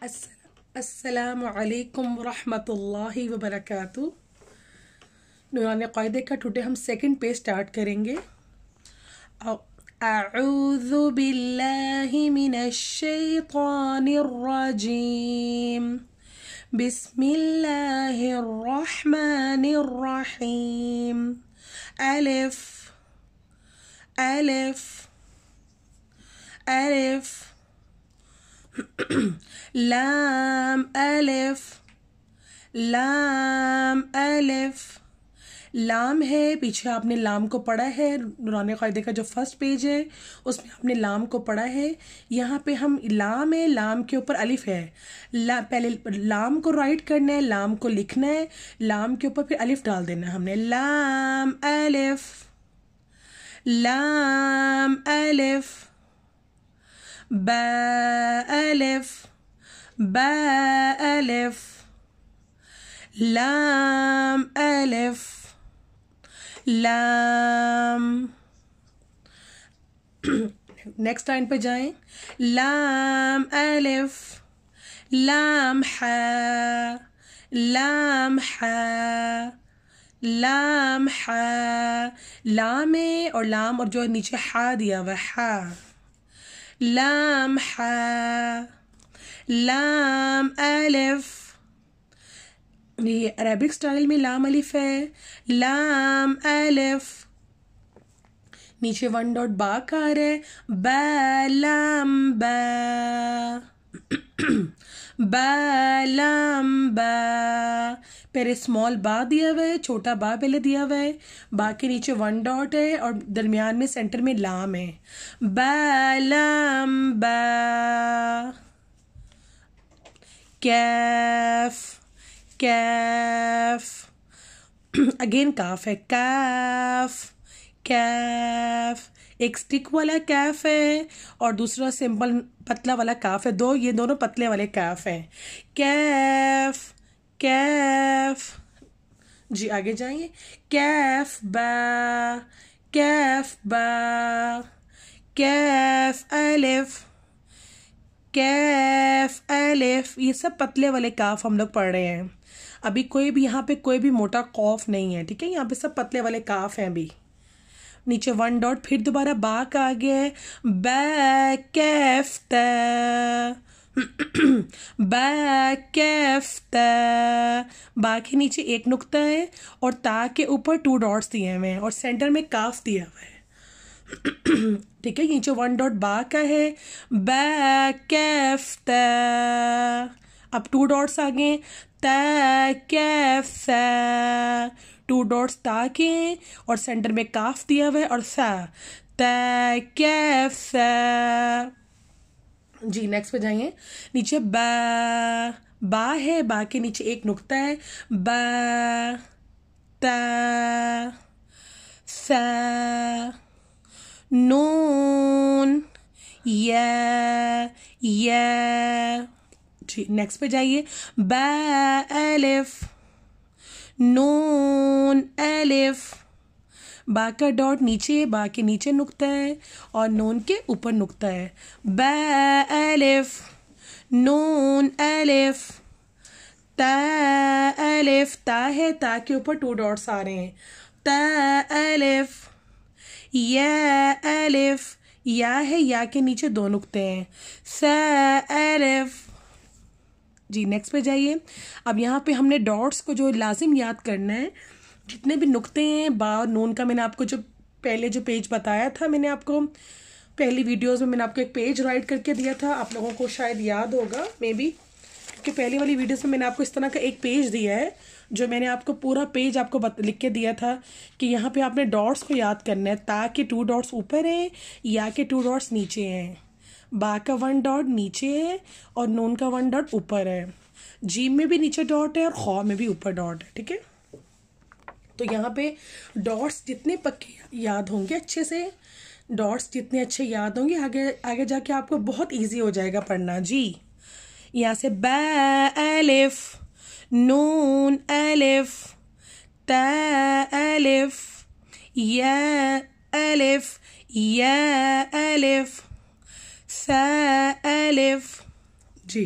अस्सलामु अलैकुम वरहमतुल्लाहि वबरकातुह। नूरानी क़ायदे का टुडे हम सेकंड पेज स्टार्ट करेंगे। अऊज़ु बिल्लाहि मिनश शैतानिर रजीम। बिस्मिल्लाहिर रहमानिर रहीम। अलिफ अलिफ अलिफ लाम अलिफ लाम अलिफ। लाम है, पीछे आपने लाम को पढ़ा है। नूरानी क़ायदे का जो फर्स्ट पेज है उसमें आपने लाम को पढ़ा है। यहाँ पे हम लाम है, लाम के ऊपर अलिफ है। पहले लाम को राइट करना है, लाम को लिखना है, लाम के ऊपर फिर अलिफ डाल देना है हमने। लाम अलिफ लाम अलिफ बा अलिफ बा अलिफ लाम अलिफ लाम। नेक्स्ट लाइन पे जाएं। लाम अलिफ लाम हा लाम हा लाम हा। लाम है और लाम और जो नीचे हा दिया हुआ हा। लाम हा लाम अलिफ। ये अरबिक स्टाइल में लाम अलिफ है। लाम अलिफ। नीचे वन डॉट बा का आ रहा है। बा लाम बा बा लाम बा। पहले स्मॉल बा दिया हुआ है, छोटा बा पहले दिया हुआ है। बा के नीचे वन डॉट है और दरमियान में सेंटर में लाम है। बा लाम बा। कैफ कैफ। अगेन काफ है। काफ कैफ। एक स्टिक वाला कैफ है और दूसरा सिंपल पतला वाला काफ है। ये दोनों पतले वाले कैफ हैं। कैफ कैफ। जी आगे जाइए। कैफ बा कैफ बा कैफ अलिफ कैफ अलिफ। ये सब पतले वाले काफ हम लोग पढ़ रहे हैं। अभी कोई भी यहाँ पे कोई भी मोटा कॉफ नहीं है, ठीक है। यहाँ पे सब पतले वाले काफ हैं। अभी नीचे वन डॉट, फिर दोबारा बा का आगे है। बा कैफ ता बा कैफ ता। बा के नीचे एक नुक्ता है और ता के ऊपर 2 डॉट्स दिए हुए हैं और सेंटर में काफ दिया हुआ है, ठीक है। नीचे वन डॉट बा का है। बा कैफ ता। अब 2 डॉट्स आ गए। ता कैफ सा। 2 डॉट्स ता के और सेंटर में काफ दिया हुआ है और सा। ता कैफ सा। जी नेक्स्ट पे जाइए। नीचे बा है, बा के नीचे एक नुक्ता है। बा ता सा नून या। जी नेक्स्ट पे जाइए। बा अलिफ नून अलिफ। बा का डॉट नीचे, बा के नीचे नुक्ता है और नून के ऊपर नुक्ता है। बा अलिफ नून अलिफ। ता अलिफ। ता है, ता के ऊपर 2 डॉट्स आ रहे हैं। ता अलिफ। या अलिफ। या है, या के नीचे 2 नुक्ते हैं। सा अलिफ। जी नेक्स्ट पे जाइए। अब यहाँ पे हमने डॉट्स को जो लाजिम याद करना है, जितने भी नुक्ते हैं बा और नून का, मैंने आपको जो पहले जो पेज बताया था, मैंने आपको पहली वीडियोस में मैंने आपको एक पेज राइट करके दिया था। आप लोगों को शायद याद होगा मे बी, क्योंकि पहली वाली वीडियोस में मैंने आपको इस तरह का एक पेज दिया है जो मैंने आपको पूरा पेज आपको लिख के दिया था कि यहाँ पे आपने डॉट्स को याद करना है। ता के 2 डॉट्स ऊपर हैं, या के 2 डॉट्स नीचे हैं, बा का 1 डॉट नीचे है और नून का 1 डॉट ऊपर है। जीम में भी नीचे डॉट है और खौ में भी ऊपर डॉट है, ठीक है। तो यहाँ पे डॉट्स जितने पक्के याद होंगे अच्छे से, डॉट्स जितने अच्छे याद होंगे, आगे आगे जाके आपको बहुत इजी हो जाएगा पढ़ना। जी यहाँ से बा अलिफ नून अलिफ ता अलिफ या अलिफ या अलिफ सा अलिफ। जी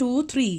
2 3.